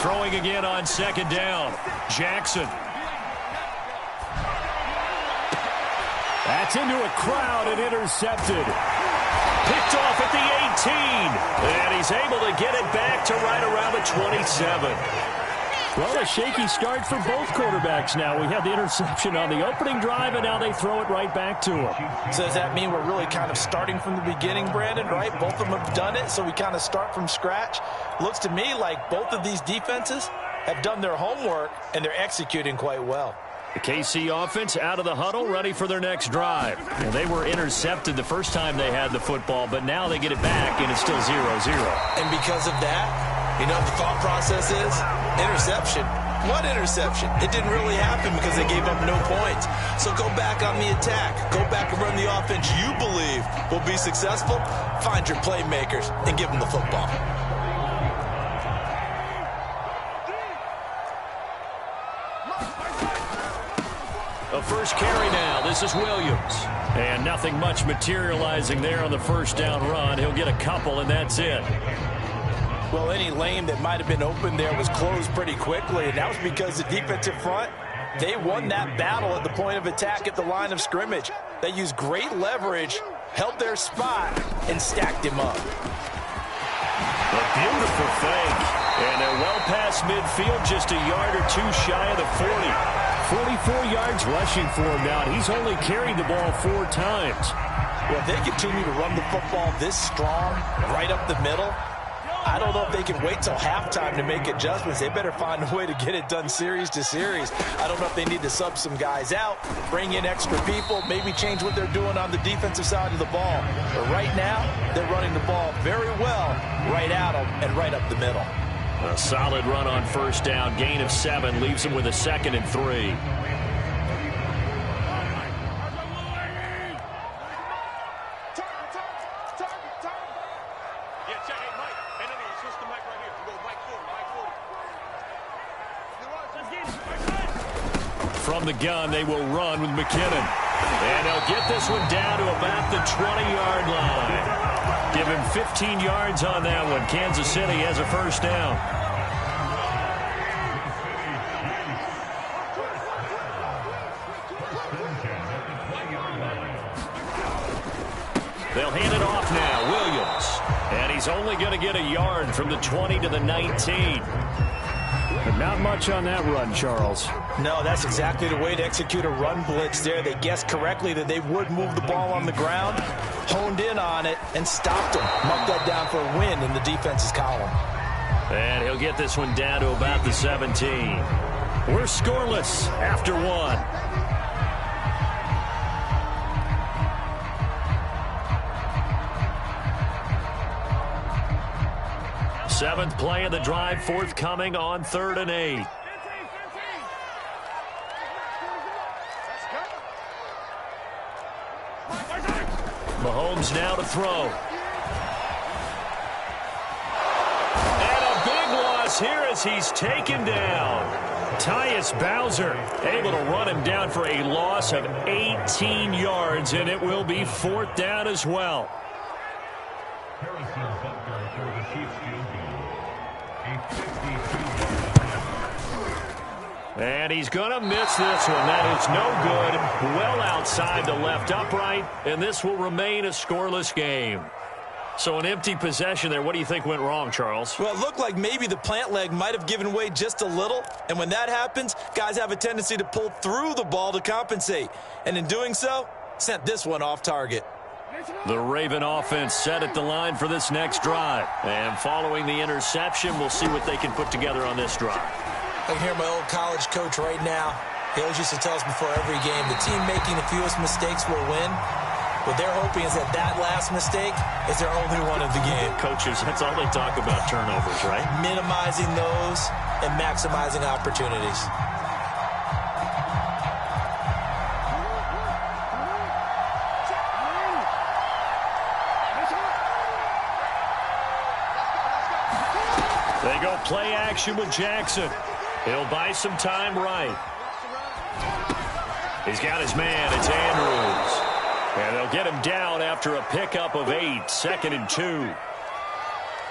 Throwing again on second down. Jackson. That's into a crowd and intercepted. Picked off at the 18. And he's able to get it back to right around the 27. Well, a shaky start for both quarterbacks now. We had the interception on the opening drive, and now they throw it right back to him. So does that mean we're really kind of starting from the beginning, Brandon, right? Both of them have done it, so we kind of start from scratch. Looks to me like both of these defenses have done their homework, and they're executing quite well. The KC offense out of the huddle, ready for their next drive. And they were intercepted the first time they had the football, but now they get it back, and it's still 0-0. And because of that, you know what the thought process is? Interception. What interception? It didn't really happen because they gave up no points. So go back on the attack. Go back and run the offense you believe will be successful. Find your playmakers and give them the football. A first carry now. This is Williams. And nothing much materializing there on the first down run. He'll get a couple, and that's it. Well, any lane that might have been open there was closed pretty quickly, and that was because the defensive front, they won that battle at the point of attack at the line of scrimmage. They used great leverage, held their spot, and stacked him up. A beautiful fake. And they're well past midfield, just a yard or two shy of the 40. 44 yards rushing for him now, and he's only carried the ball 4 times. Well, if they continue to run the football this strong, right up the middle, I don't know if they can wait till halftime to make adjustments. They better find a way to get it done series to series. I don't know if they need to sub some guys out, bring in extra people, maybe change what they're doing on the defensive side of the ball. But right now, they're running the ball very well right at them and right up the middle. A solid run on first down. Gain of 7 leaves him with a 2nd and 3. From the gun, they will run with McKinnon. And they'll get this one down to about the 20-yard line. Give him 15 yards on that one. Kansas City has a first down. They'll hand it off now. Williams. And he's only going to get a yard from the 20 to the 19. But not much on that run, Charles. No, that's exactly the way to execute a run blitz there. They guessed correctly that they would move the ball on the ground, honed in on it, and stopped them. Marked that down for a win in the defense's column. And he'll get this one down to about the 17. We're scoreless after 1. Seventh play of the drive forthcoming on 3rd and 8. Mahomes now to throw. And a big loss here as he's taken down. Tyus Bowser able to run him down for a loss of 18 yards, and it will be 4th down as well. And he's going to miss this one. That is no good. Well outside the left upright, and this will remain a scoreless game. So an empty possession there. What do you think went wrong, Charles? Well, it looked like maybe the plant leg might have given way just a little. And when that happens, guys have a tendency to pull through the ball to compensate. And in doing so, sent this one off target. The Raven offense set at the line for this next drive. And following the interception, we'll see what they can put together on this drive. I can hear my old college coach right now. He always used to tell us before every game, the team making the fewest mistakes will win. What they're hoping is that that last mistake is their only one of the game. Coaches, that's all they talk about, turnovers, right? Minimizing those and maximizing opportunities. They go play action with Jackson. He'll buy some time right. He's got his man. It's Andrews. And they'll get him down after a pickup of 8. 2nd and 2.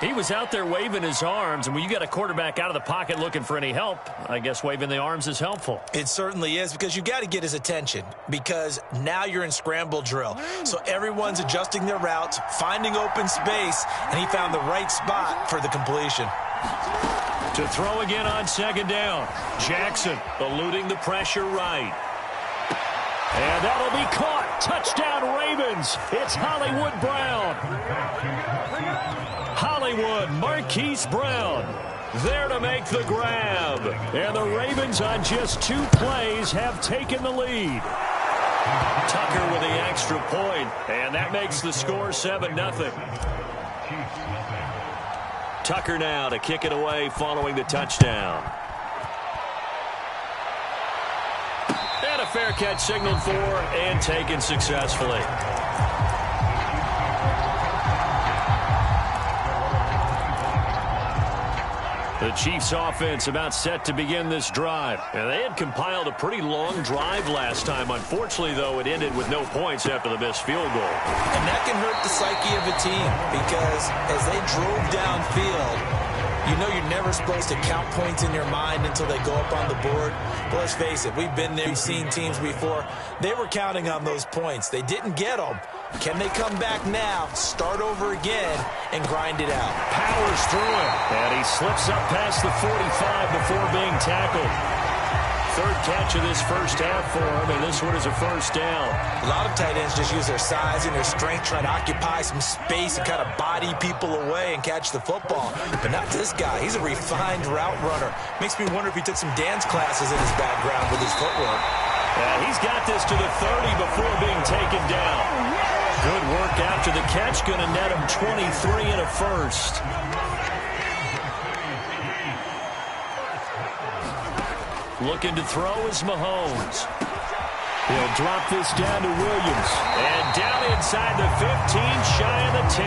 He was out there waving his arms, and when you got a quarterback out of the pocket looking for any help, I guess waving the arms is helpful. It certainly is, because you've got to get his attention, because now you're in scramble drill. So everyone's adjusting their routes, finding open space, and he found the right spot for the completion. To throw again on second down. Jackson eluding the pressure right. And that'll be caught. Touchdown, Ravens. It's Hollywood Brown. Hollywood, Marquise Brown, there to make the grab. And the Ravens on just 2 plays have taken the lead. Tucker with the extra point, and that makes the score 7-0. Tucker now to kick it away following the touchdown. And a fair catch signaled for and taken successfully. The Chiefs offense about set to begin this drive. And they had compiled a pretty long drive last time. Unfortunately, though, it ended with no points after the missed field goal. And that can hurt the psyche of a team, because as they drove downfield, you know you're never supposed to count points in your mind until they go up on the board. But let's face it, we've been there, we've seen teams before. They were counting on those points. They didn't get them. Can they come back now, start over again, and grind it out? Powers through it. And he slips up past the 45 before being tackled. Third catch of this first half for him, and this one is a first down. A lot of tight ends just use their size and their strength, trying to occupy some space and kind of body people away and catch the football. But not this guy. He's a refined route runner. Makes me wonder if he took some dance classes in his background with his footwork. And he's got this to the 30 before being taken down. Good work after the catch. Going to net him 23 and a first. Looking to throw is Mahomes. He'll drop this down to Williams. And down inside the 15, shy of the 10.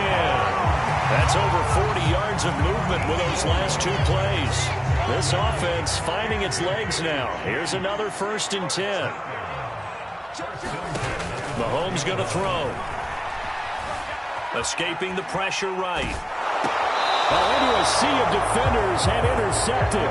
That's over 40 yards of movement with those last 2 plays. This offense finding its legs now. Here's another 1st and 10. Mahomes going to throw. Escaping the pressure right. Into a sea of defenders and intercepted.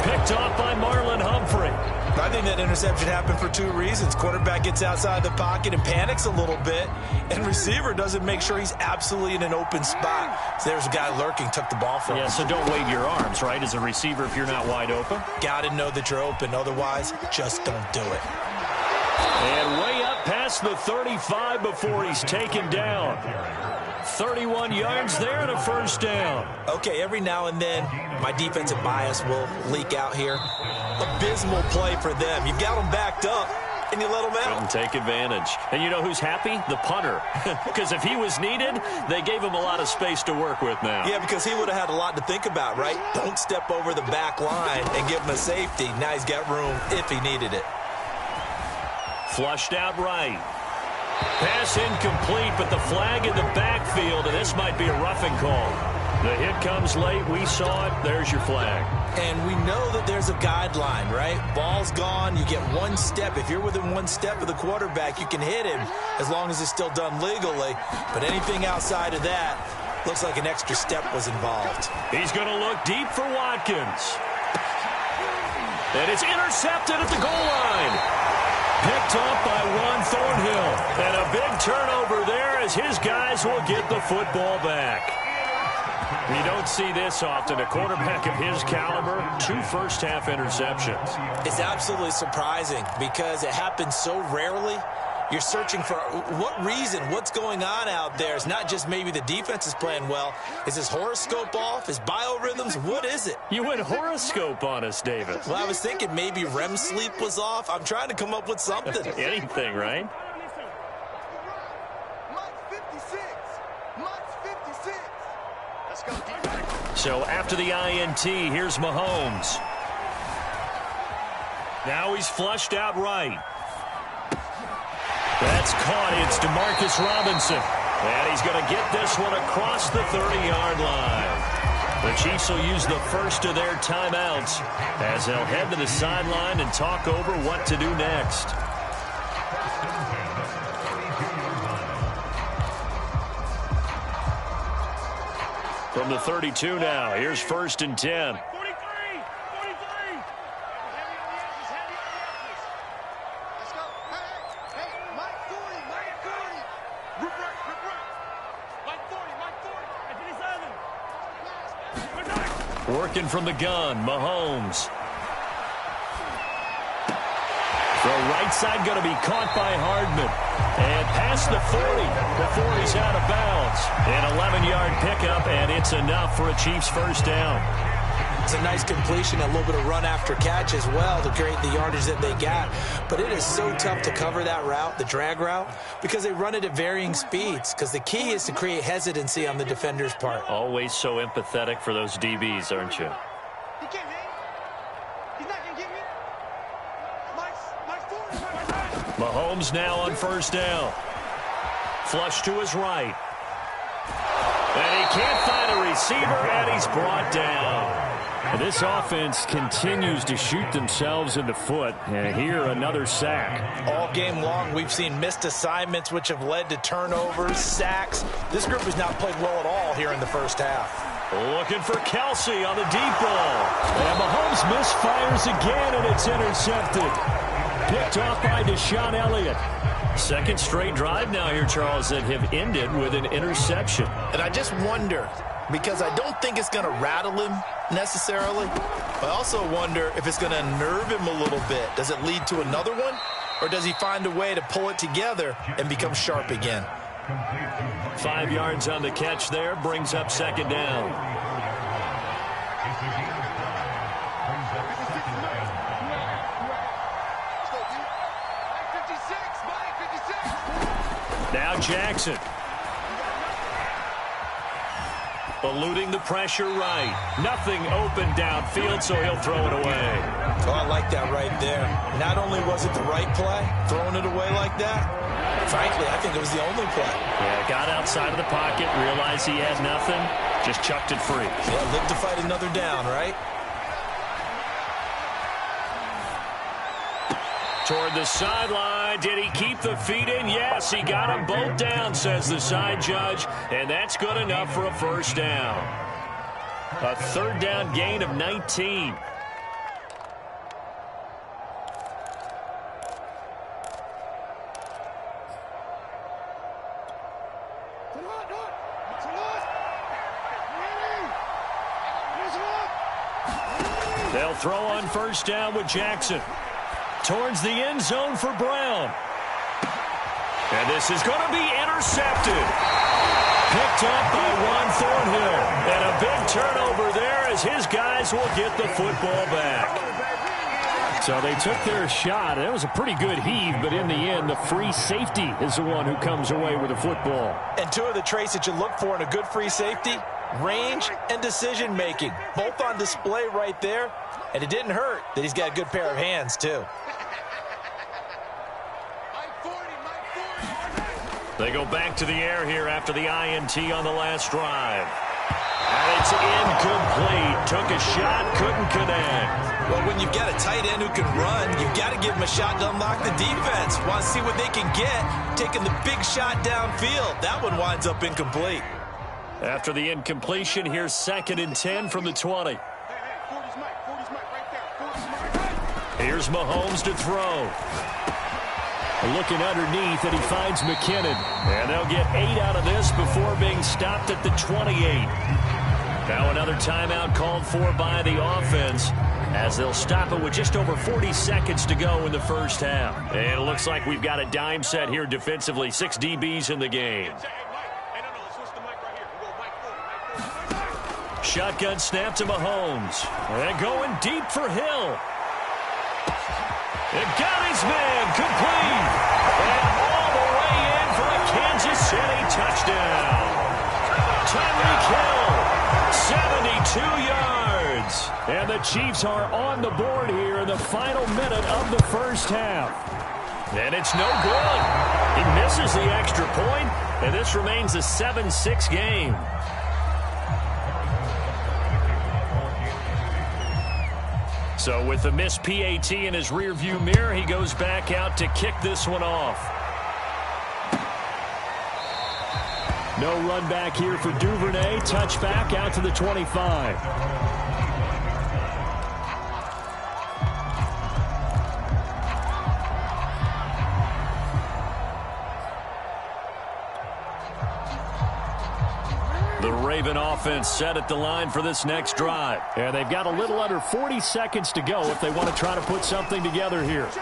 Picked off by Marlon Humphrey. I think that interception happened for 2 reasons. Quarterback gets outside the pocket and panics a little bit, and receiver doesn't make sure he's absolutely in an open spot. So there's a guy lurking, took the ball from him. Yeah, so don't wave your arms, right, as a receiver if you're not wide open. Got to know that you're open. Otherwise, just don't do it. And way up past the 35 before he's taken down. 31 yards there and a first down. Okay, every now and then, my defensive bias will leak out here. Abysmal play for them. You've got them backed up, and you let them out. Couldn't take advantage. And you know who's happy? The punter. Because if he was needed, they gave him a lot of space to work with now. Yeah, because he would have had a lot to think about, right? Don't step over the back line and give him a safety. Now he's got room if he needed it. Flushed out right. Pass incomplete, but the flag in the backfield, and this might be a roughing call. The hit comes late. We saw it. There's your flag. And we know that there's a guideline, right? Ball's gone. You get 1 step. If you're within 1 step of the quarterback, you can hit him as long as it's still done legally. But anything outside of that, looks like an extra step was involved. He's going to look deep for Watkins. And it's intercepted at the goal line. Picked up by Juan Thornhill. And a big turnover there as his guys will get the football back. You don't see this often. A quarterback of his caliber, 2 first-half interceptions. It's absolutely surprising because it happens so rarely. You're searching for what reason, what's going on out there. It's not just maybe the defense is playing well. Is his horoscope off? His biorhythms? What is it? You went horoscope on us, David. Well, I was thinking maybe REM sleep was off. I'm trying to come up with something. Anything, right? So after the INT, here's Mahomes. Now he's flushed out right. That's caught. It's DeMarcus Robinson. And he's going to get this one across the 30-yard line. The Chiefs will use the first of their timeouts as they'll head to the sideline and talk over what to do next. From the 32 now, here's 1st and 10. Working from the gun, Mahomes. The right side going to be caught by Hardman. And past the 40 before he's out of bounds. An 11-yard pickup, and it's enough for a Chiefs first down. It's a nice completion, a little bit of run after catch as well to create the yardage that they got. But it is so tough to cover that route, the drag route, because they run it at varying speeds. Because the key is to create hesitancy on the defender's part. Always so empathetic for those DBs, aren't you? He can't hang. He's not going to get me. Mahomes now on first down. Flush to his right. And he can't find a receiver, and he's brought down. This offense continues to shoot themselves in the foot. And here, another sack. All game long, we've seen missed assignments, which have led to turnovers, sacks. This group has not played well at all here in the first half. Looking for Kelsey on the deep ball. And Mahomes misfires again, and it's intercepted. Picked off by Deshaun Elliott. Second straight drive now here, Charles, that have ended with an interception. And I just wonder, because I don't think it's going to rattle him necessarily. I also wonder if it's going to nerve him a little bit. Does it lead to another one? Or does he find a way to pull it together and become sharp again? 5 yards on the catch there, brings up second down. Now Jackson. Eluding the pressure right. Nothing open downfield, so he'll throw it away. Oh, I like that right there. Not only was it the right play, throwing it away like that, frankly, I think it was the only play. Yeah, got outside of the pocket, realized he had nothing, just chucked it free. Yeah, live to fight another down, right? Toward the sideline. Did he keep the feet in? Yes, he got them both down, says the side judge. And that's good enough for a first down. A third down gain of 19. They'll throw on first down with Jackson. Towards the end zone for Brown. And this is going to be intercepted. Picked up by Juan Thornhill. And a big turnover there as his guys will get the football back. So they took their shot. That was a pretty good heave, but in the end, the free safety is the one who comes away with the football. And two of the traits that you look for in a good free safety, range and decision-making. Both on display right there. And it didn't hurt that he's got a good pair of hands, too. They go back to the air here after the INT on the last drive. And it's incomplete. Took a shot, couldn't connect. Well, when you've got a tight end who can run, you've got to give him a shot to unlock the defense. Want to see what they can get, taking the big shot downfield. That one winds up incomplete. After the incompletion, here's 2nd and 10 from the 20. Here's Mahomes to throw. Looking underneath, and he finds McKinnon. And they'll get 8 out of this before being stopped at the 28. Now another timeout called for by the offense as they'll stop it with just over 40 seconds to go in the first half. And it looks like we've got a dime set here defensively. 6 DBs in the game. Shotgun snap to Mahomes. And going deep for Hill. It got his man complete. And all the way in for a Kansas City touchdown. Tyreek Hill, 72 yards. And the Chiefs are on the board here in the final minute of the first half. And it's no good. He misses the extra point, and this remains a 7-6 game. So with the missed PAT in his rearview mirror, he goes back out to kick this one off. No run back here for Duvernay. Touchback out to the 25. The Raven offense set at the line for this next drive. And they've got a little under 40 seconds to go if they want to try to put something together here. And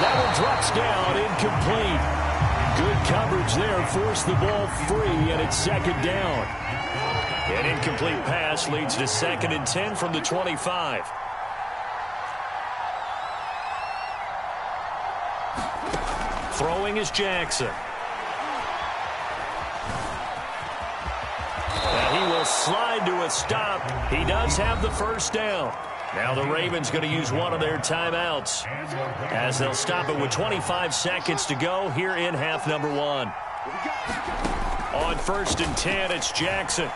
that one drops down, incomplete. Good coverage there, forced the ball free, and it's second down. An incomplete pass leads to 2nd and 10 from the 25. Throwing is Jackson. And he will slide to a stop. He does have the first down. Now the Ravens going to use one of their timeouts as they'll stop it with 25 seconds to go here in half number 1. On 1st and 10, it's Jackson.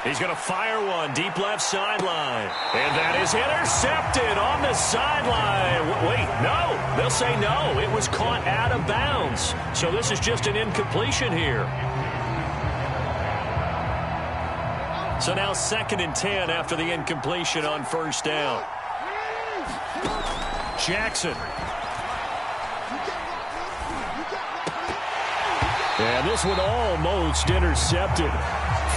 He's going to fire one deep left sideline. And that is intercepted on the sideline. Wait, no. They'll say no. It was caught out of bounds. So this is just an incompletion here. So now 2nd and 10 after the incompletion on 1st down. Jackson. And this one almost intercepted.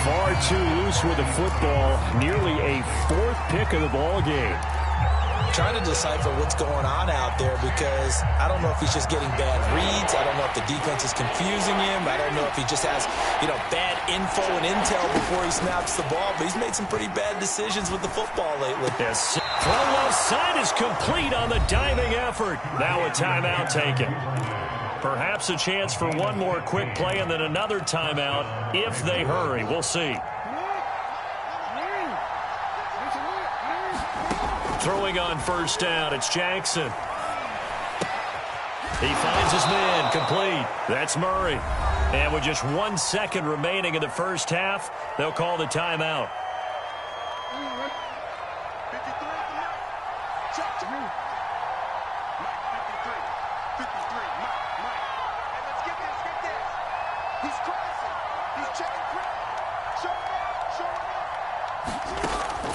Far too loose with the football. Nearly a 4th pick of the ball game. Trying to decipher what's going on out there because I don't know if he's just getting bad reads. I don't know if the defense is confusing him. I don't know if he just has, bad info and intel before he snaps the ball. But he's made some pretty bad decisions with the football lately. Yes. Throw left side is complete on the diving effort. Now a timeout taken. Perhaps a chance for one more quick play and then another timeout if they hurry. We'll see. Throwing on 1st down, it's Jackson. He finds his man, complete. That's Murray. And with just 1 second remaining in the first half, they'll call the timeout.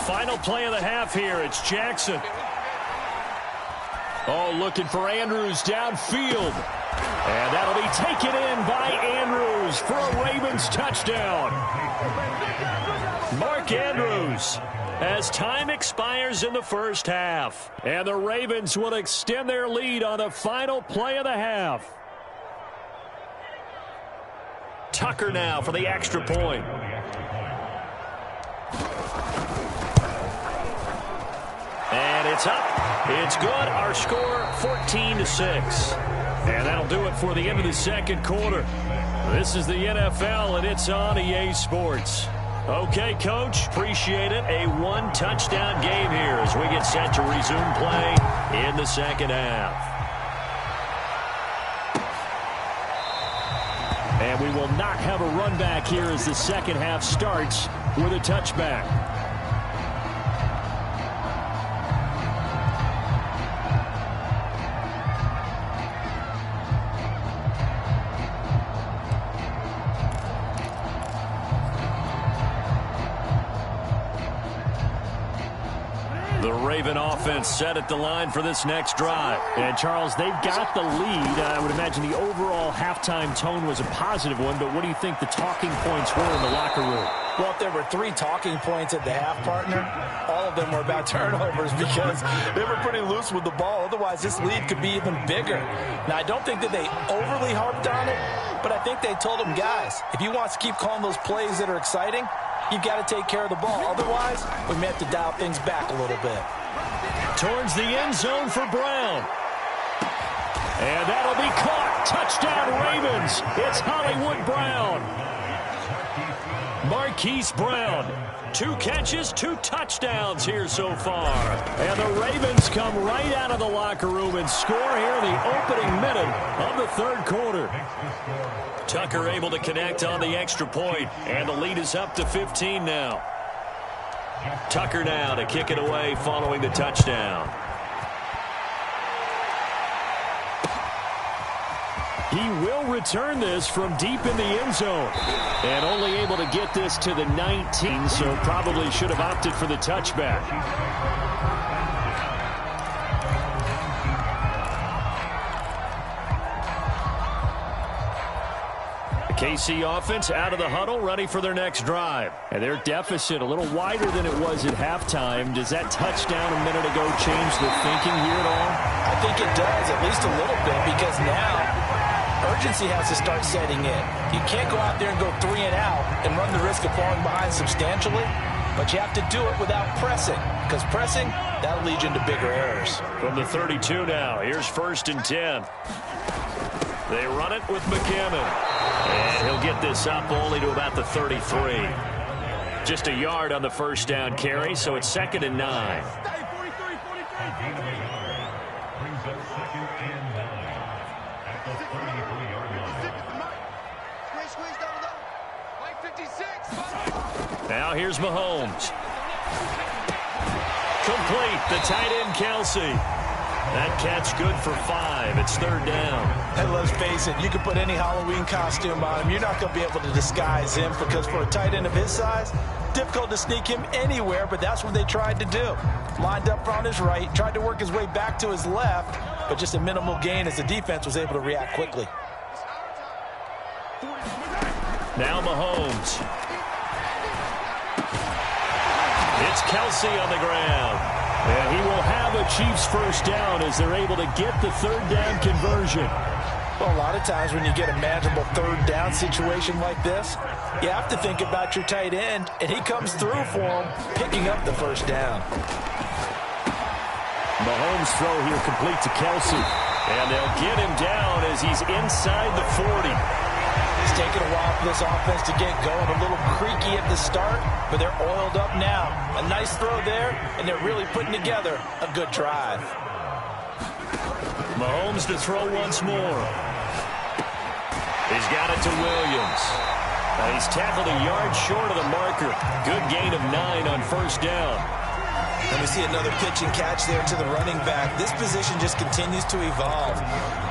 Final play of the half here. It's Jackson. Oh, looking for Andrews downfield. And that'll be taken in by Andrews for a Ravens touchdown. Mark Andrews as time expires in the first half. And the Ravens will extend their lead on the final play of the half. Tucker now for the extra point. And it's up. It's good. Our score 14-6. And that'll do it for the end of the second quarter. This is the NFL, and it's on EA Sports. Okay, Coach, appreciate it. A 1-touchdown game here as we get set to resume play in the second half. And we will not have a run back here as the second half starts with a touchback. The Raven offense set at the line for this next drive. And, Charles, they've got the lead. I would imagine the overall halftime tone was a positive one, but what do you think the talking points were in the locker room? Well, if there were 3 talking points at the half, partner, all of them were about turnovers because they were pretty loose with the ball. Otherwise, this lead could be even bigger. Now, I don't think that they overly harped on it, but I think they told them, guys, if you want to keep calling those plays that are exciting, you've got to take care of the ball. Otherwise, we may have to dial things back a little bit. Towards the end zone for Brown. And that'll be caught. Touchdown, Ravens. It's Hollywood Brown. Marquise Brown. 2 catches, 2 touchdowns here so far. And the Ravens come right out of the locker room and score here in the opening minute of the third quarter. Tucker able to connect on the extra point, and the lead is up to 15 now. Tucker now to kick it away following the touchdown. He will return this from deep in the end zone. And only able to get this to the 19, so probably should have opted for the touchback. KC offense out of the huddle, ready for their next drive. And their deficit a little wider than it was at halftime. Does that touchdown a minute ago change the thinking here at all? I think it does, at least a little bit, because now urgency has to start setting in. You can't go out there and go 3 and out and run the risk of falling behind substantially, but you have to do it without pressing, because pressing, that'll lead you into bigger errors. From the 32 now, here's 1st and 10. They run it with McKinnon. And he'll get this up only to about the 33. Just a yard on the first down carry, so it's 2nd and 9. Now here's Mahomes. Complete, the tight end Kelsey. That catch good for 5. It's 3rd down. And let's face it, you can put any Halloween costume on him. You're not going to be able to disguise him, because for a tight end of his size, difficult to sneak him anywhere, but that's what they tried to do. Lined up on his right, tried to work his way back to his left, but just a minimal gain as the defense was able to react quickly. Now Mahomes. It's Kelsey on the ground. And he will have a Chiefs first down as they're able to get the 3rd down conversion. Well, a lot of times when you get a manageable 3rd down situation like this, you have to think about your tight end, and he comes through for him, picking up the 1st down. Mahomes' throw here complete to Kelsey. And they'll get him down as he's inside the 40. It's taken a while for this offense to get going. A little creaky at the start, but they're oiled up now. A nice throw there, and they're really putting together a good drive. Mahomes to throw once more. He's got it to Williams. He's tackled a yard short of the marker. Good gain of 9 on 1st down. And we see another pitch and catch there to the running back. This position just continues to evolve.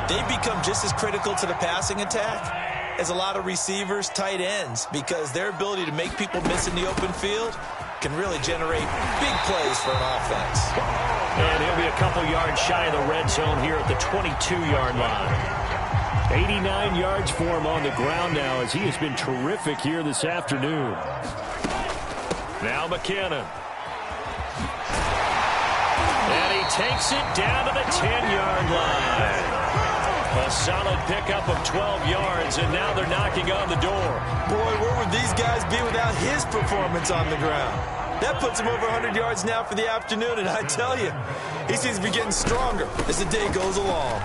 They've become just as critical to the passing attack as a lot of receivers, tight ends, because their ability to make people miss in the open field can really generate big plays for an offense. And he'll be a couple yards shy of the red zone here at the 22-yard line. 89 yards for him on the ground now, as he has been terrific here this afternoon. Now McKinnon. And he takes it down to the 10-yard line. A solid pickup of 12 yards, and now they're knocking on the door. Boy, where would these guys be without his performance on the ground? That puts him over 100 yards now for the afternoon, and I tell you, he seems to be getting stronger as the day goes along.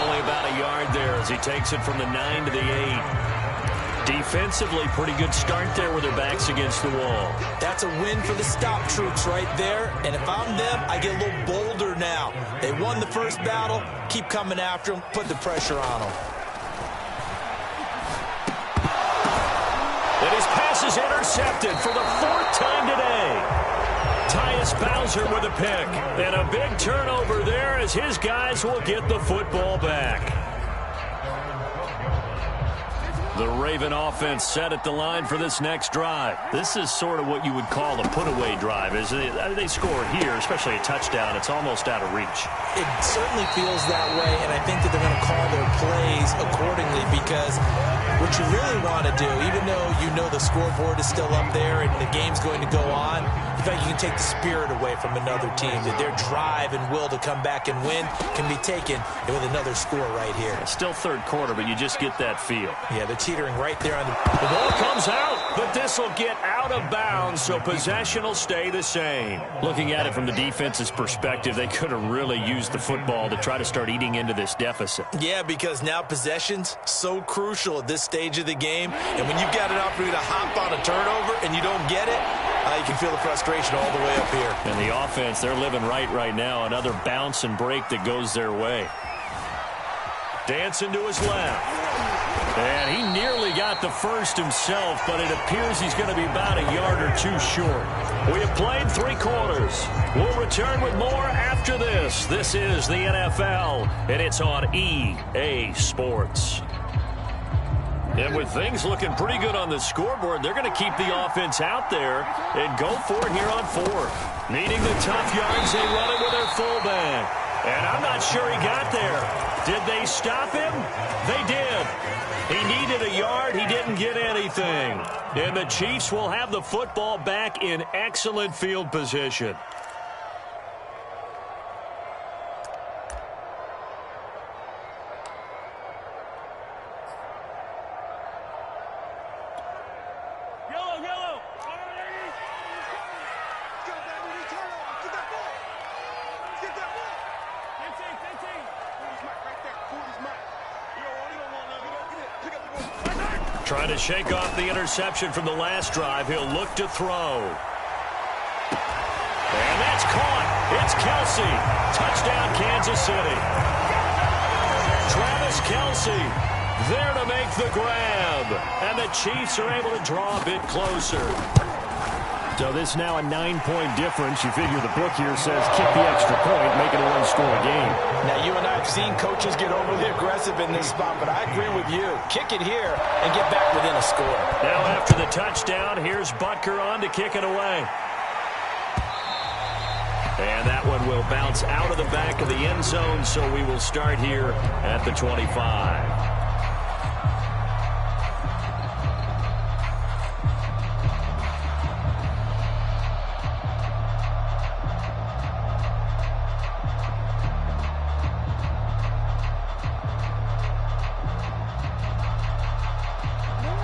Only about a yard there as he takes it from the 9 to the 8. Defensively, pretty good start there with their backs against the wall. That's a win for the stop troops right there, and if I'm them, I get a little bolder now. They won the first battle, keep coming after them, put the pressure on them. And his pass is intercepted for the 4th time today. Tyus Bowser with a pick, and a big turnover there as his guys will get the football back. The Raven offense set at the line for this next drive. This is sort of what you would call a put-away drive. As they score here, especially a touchdown, it's almost out of reach. It certainly feels that way, and I think that they're going to call their plays accordingly, because what you really want to do, even though you know the scoreboard is still up there and the game's going to go on, in fact, you can take the spirit away from another team, that their drive and will to come back and win can be taken with another score right here. It's still 3rd quarter, but you just get that feel. Yeah, they're teetering right there on the ball comes out, but this will get out of bounds, so possession will stay the same. Looking at it from the defense's perspective, they could have really used the football to try to start eating into this deficit. Yeah, because now possession's so crucial at this stage of the game, and when you've got an opportunity to hop on a turnover and you don't get it, you can feel the frustration all the way up here. And the offense, they're living right now. Another bounce and break that goes their way. Dancing to his left. And he nearly got the first himself, but it appears he's going to be about a yard or two short. We have played 3 quarters. We'll return with more after this. This is the NFL, and it's on EA Sports. And with things looking pretty good on the scoreboard, they're going to keep the offense out there and go for it here on 4th. Needing the tough yards, they run it with their fullback. And I'm not sure he got there. Did they stop him? They did. He needed a yard. He didn't get anything. And the Chiefs will have the football back in excellent field position. Trying to shake off the interception from the last drive. He'll look to throw. And that's caught. It's Kelsey. Touchdown, Kansas City. Travis Kelsey there to make the grab. And the Chiefs are able to draw a bit closer. So this is now a 9-point difference. You figure the book here says kick the extra point, make it a one-score game. Now, you and I have seen coaches get overly aggressive in this spot, but I agree with you. Kick it here and get back within a score. Now after the touchdown, here's Butker on to kick it away. And that one will bounce out of the back of the end zone, so we will start here at the 25.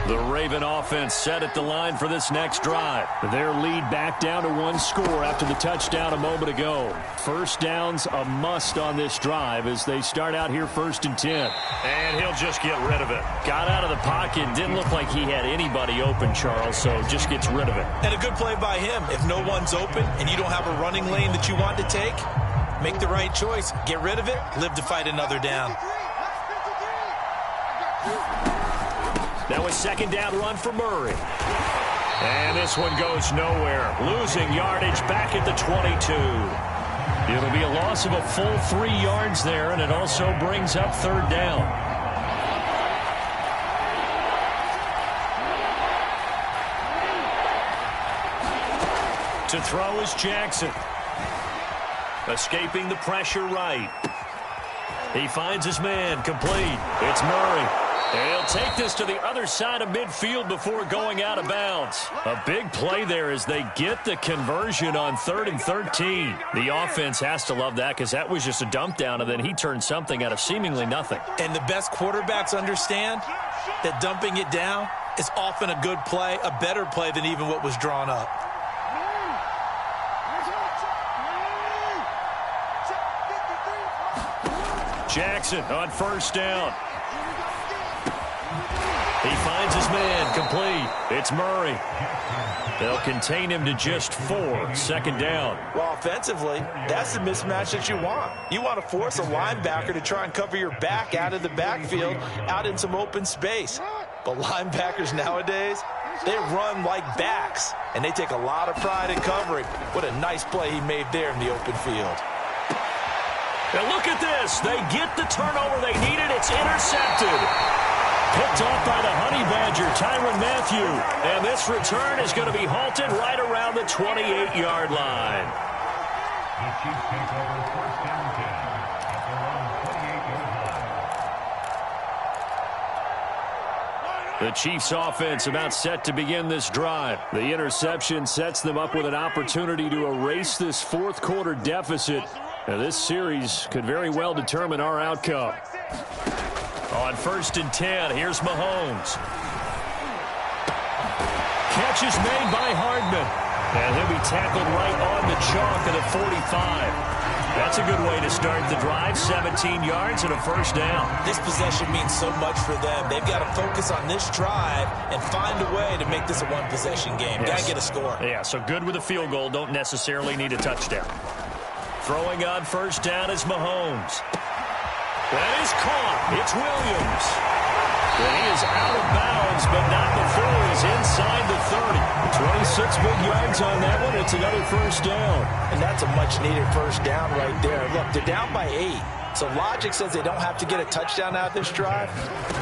The Raven offense set at the line for this next drive. Their lead back down to 1 score after the touchdown a moment ago. First down's a must on this drive as they start out here 1st and 10. And he'll just get rid of it. Got out of the pocket. Didn't look like he had anybody open, Charles, so just gets rid of it. And a good play by him. If no one's open and you don't have a running lane that you want to take, make the right choice. Get rid of it. Live to fight another down. Now a 2nd down run for Murray. And this one goes nowhere. Losing yardage back at the 22. It'll be a loss of a full 3 yards there, and it also brings up 3rd down. To throw is Jackson. Escaping the pressure right. He finds his man complete. It's Murray. He'll take this to the other side of midfield before going out of bounds. A big play there as they get the conversion on 3rd and 13. The offense has to love that because that was just a dump down, and then he turned something out of seemingly nothing. And the best quarterbacks understand that dumping it down is often a good play, a better play than even what was drawn up. Jackson on 1st down. He finds his man complete. It's Murray. They'll contain him to just 4. 2nd down. Well, offensively, that's the mismatch that you want. You want to force a linebacker to try and cover your back out of the backfield, out in some open space. But linebackers nowadays, they run like backs, and they take a lot of pride in covering. What a nice play he made there in the open field. And look at this. They get the turnover they needed. It's intercepted. Picked off by the Honey Badger, Tyrann Mathieu. And this return is going to be halted right around the 28-yard line. The Chiefs take over 1st and 10 at their own 28-yard line. The Chiefs offense about set to begin this drive. The interception sets them up with an opportunity to erase this 4th quarter deficit. Now, this series could very well determine our outcome. On 1st and 10, here's Mahomes. Catch is made by Hardman. And he'll be tackled right on the chalk at the 45. That's a good way to start the drive. 17 yards and a 1st down. This possession means so much for them. They've got to focus on this drive and find a way to make this a one-possession game. Yes. Got to get a score. Yeah, so good with a field goal. Don't necessarily need a touchdown. Throwing on 1st down is Mahomes. That is caught. It's Williams. And he is out of bounds, but not before he's inside the 30. 26 big yards on that one. It's another first down. And that's a much-needed first down right there. Look, they're down by 8. So logic says they don't have to get a touchdown out of this drive.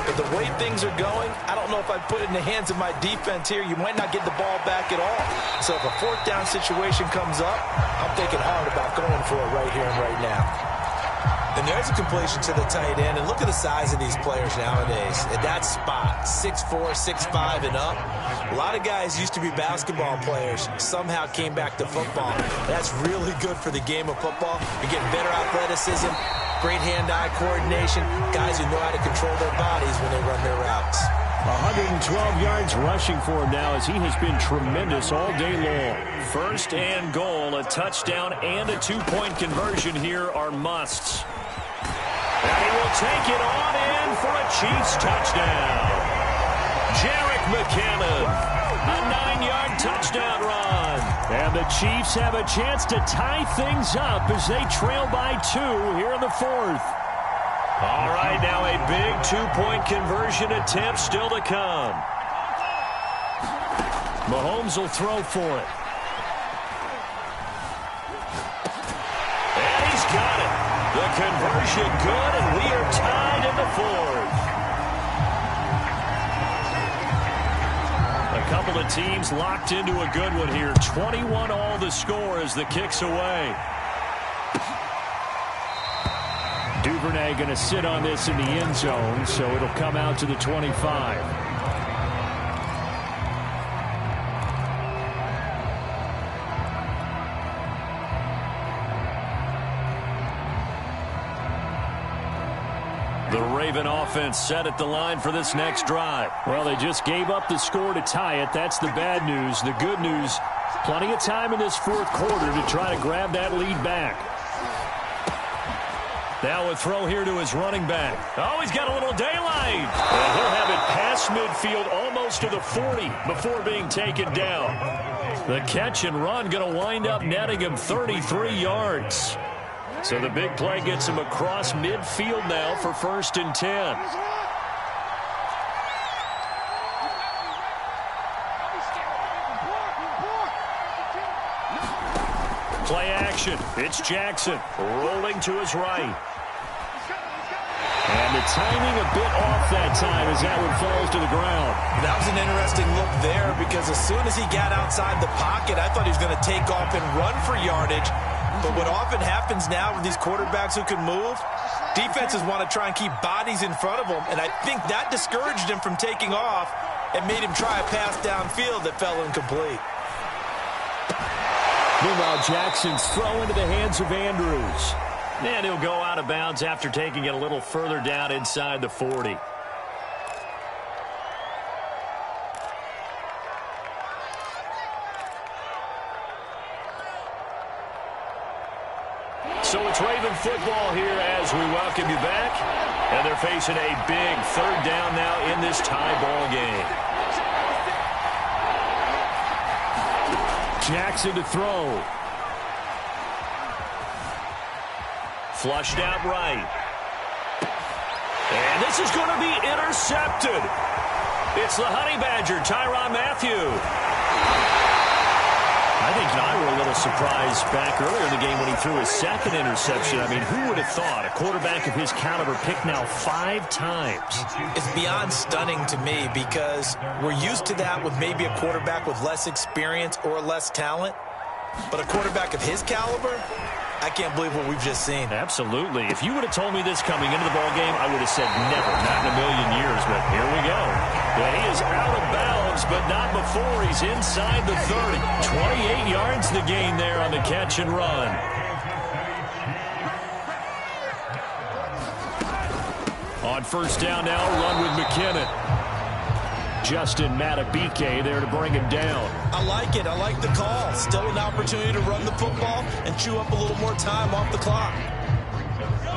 But the way things are going, I don't know if I'd put it in the hands of my defense here. You might not get the ball back at all. So if a fourth down situation comes up, I'm thinking hard about going for it right here and right now. And there's a completion to the tight end. And look at the size of these players nowadays. At that spot, 6'4", 6'5", and up. A lot of guys used to be basketball players, somehow came back to football. That's really good for the game of football. You're getting better athleticism, great hand-eye coordination, guys who know how to control their bodies when they run their routes. 112 yards rushing for him now as he has been tremendous all day long. First and goal, a touchdown and a two-point conversion here are musts. And he will take it on in for a Chiefs touchdown. Jerick McKinnon, a 9-yard touchdown run. And the Chiefs have a chance to tie things up as they trail by 2 here in the fourth. All right, now a big two-point conversion attempt still to come. Mahomes will throw for it. And he's got it. The conversion good, and we are tied in the fourth. A couple of teams locked into a good one here. 21 all the score as the kick's away. Duvernay going to sit on this in the end zone, so it'll come out to the 25. The Raven offense set at the line for this next drive. Well, they just gave up the score to tie it. That's the bad news. The good news, plenty of time in this fourth quarter to try to grab that lead back. Now a throw here to his running back. Oh, he's got a little daylight. And he'll have it past midfield almost to the 40 before being taken down. The catch and run going to wind up netting him 33 yards. So the big play gets him across midfield now for 1st and 10. Play action. It's Jackson rolling to his right. And the timing a bit off that time as that one falls to the ground. That was an interesting look there because as soon as he got outside the pocket, I thought he was going to take off and run for yardage. But what often happens now with these quarterbacks who can move, defenses want to try and keep bodies in front of them. And I think that discouraged him from taking off and made him try a pass downfield that fell incomplete. Meanwhile, Jackson's throw into the hands of Andrews. And he'll go out of bounds after taking it a little further down inside the 40. So it's Raven football here as we welcome you back. And they're facing a big third down now in this tie ball game. Jackson to throw. Flushed out right. And this is going to be intercepted. It's the Honey Badger, Tyrann Mathieu. I think I were a little surprised back earlier in the game when he threw his second interception. I mean, who would have thought a quarterback of his caliber picked now 5 times? It's beyond stunning to me because we're used to that with maybe a quarterback with less experience or less talent. But a quarterback of his caliber, I can't believe what we've just seen. Absolutely. If you would have told me this coming into the ballgame, I would have said never, not in a million years. But here we go. And he is out of bounds, but not before he's inside the 30. 28 yards the gain there on the catch and run. On first down now, run with McKinnon. Justin Matabike there to bring him down. I like it. I like the call. Still an opportunity to run the football and chew up a little more time off the clock.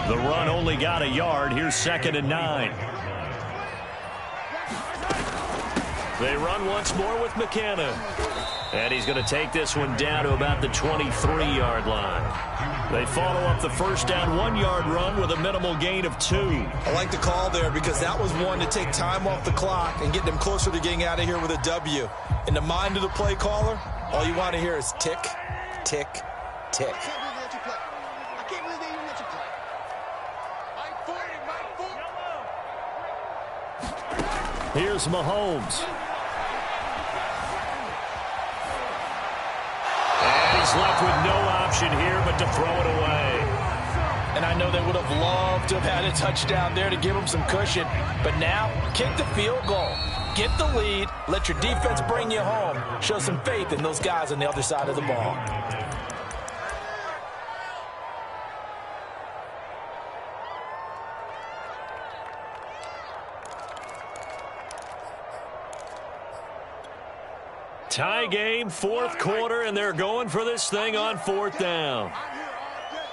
The run only got a yard. Here's 2nd and 9. They run once more with McKinnon. And he's going to take this one down to about the 23-yard line. They follow up the first down 1-yard run with a minimal gain of 2. I like the call there because that was one to take time off the clock and get them closer to getting out of here with a W. In the mind of the play caller, all you want to hear is tick, tick, tick. I can't believe they let you play. I can't believe they even let you play. Mike 40, Mike 40. Here's Mahomes. And he's left with no option here but to throw it away. And I know they would have loved to have had a touchdown there to give them some cushion. But now, kick the field goal. Get the lead. Let your defense bring you home. Show some faith in those guys on the other side of the ball. Tie game, fourth quarter, and they're going for this thing on fourth down. I'm here all day.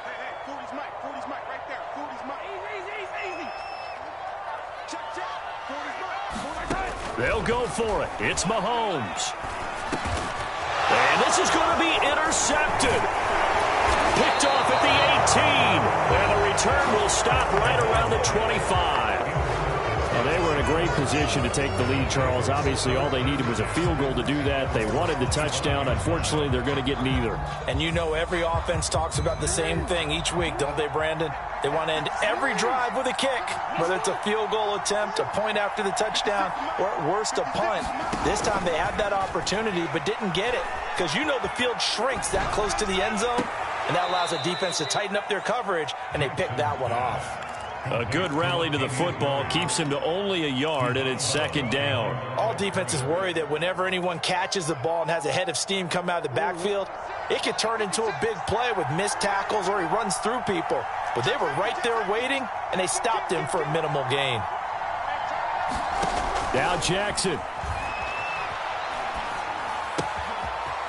Hey, 40's Mike. 40's Mike right there. 40's Mike. Easy. Check. 40's Mike. They'll go for it. It's Mahomes. And this is going to be intercepted. Picked off at the 18. And the return will stop right around the 25. Well, they were in a great position to take the lead, Charles. Obviously, all they needed was a field goal to do that. They wanted the touchdown. Unfortunately, they're going to get neither. And you know every offense talks about the same thing each week, don't they, Brandon? They want to end every drive with a kick, whether it's a field goal attempt, a point after the touchdown, or at worst a punt. This time they had that opportunity but didn't get it because you know the field shrinks that close to the end zone, and that allows the defense to tighten up their coverage, and they picked that one off. A good rally to the football keeps him to only a yard, and it's second down. All defenses worry that whenever anyone catches the ball and has a head of steam come out of the backfield, it could turn into a big play with missed tackles or he runs through people. But they were right there waiting, and they stopped him for a minimal gain. Now Jackson.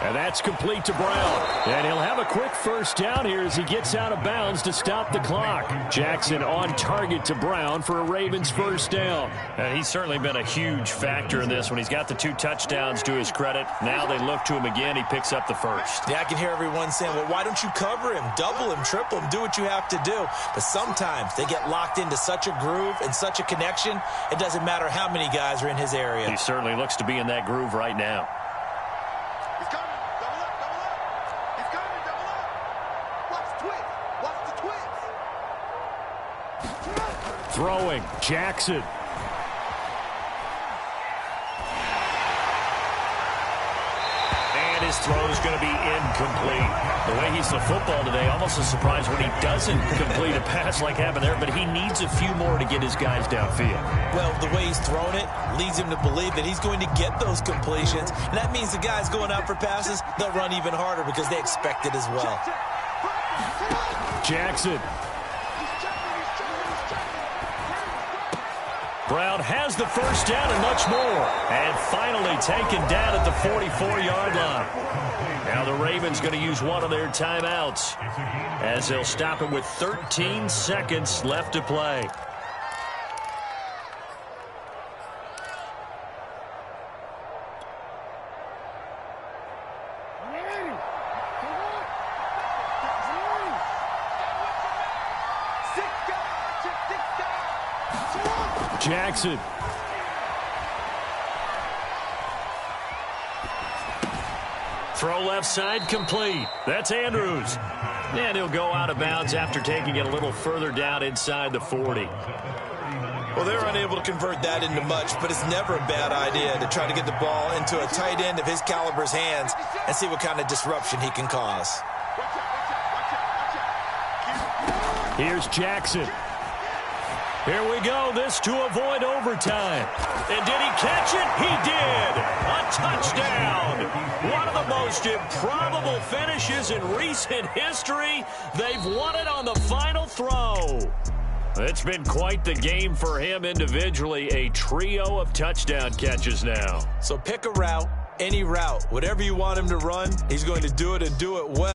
And that's complete to Brown. And he'll have a quick first down here as he gets out of bounds to stop the clock. Jackson on target to Brown for a Ravens first down. And he's certainly been a huge factor in this when he's got the 2 touchdowns to his credit. Now they look to him again. He picks up the first. Yeah, I can hear everyone saying, well, why don't you cover him? Double him, triple him, do what you have to do. But sometimes they get locked into such a groove and such a connection, it doesn't matter how many guys are in his area. He certainly looks to be in that groove right now. He's coming. Double up. He's coming. Double up. Watch the twins. Throwing, Jackson. And his throw is going to be incomplete. The way he's the football today, almost a surprise when he doesn't complete a pass like happened there, but he needs a few more to get his guys downfield. Well, the way he's thrown it leads him to believe that he's going to get those completions, and that means the guys going out for passes, they'll run even harder because they expect it as well. Jackson. Brown has the first down and much more. And finally taken down at the 44-yard line. Now the Ravens going to use one of their timeouts as they'll stop it with 13 seconds left to play. Jackson. Throw left side complete. That's Andrews. And he'll go out of bounds after taking it a little further down inside the 40. Well, they're unable to convert that into much, but it's never a bad idea to try to get the ball into a tight end of his caliber's hands and see what kind of disruption he can cause. Here's Jackson. Here we go. This to avoid overtime. And did he catch it? He did. A touchdown. One of the most improbable finishes in recent history. They've won it on the final throw. It's been quite the game for him individually. A trio of touchdown catches now. So pick a route, any route. Whatever you want him to run, he's going to do it and do it well.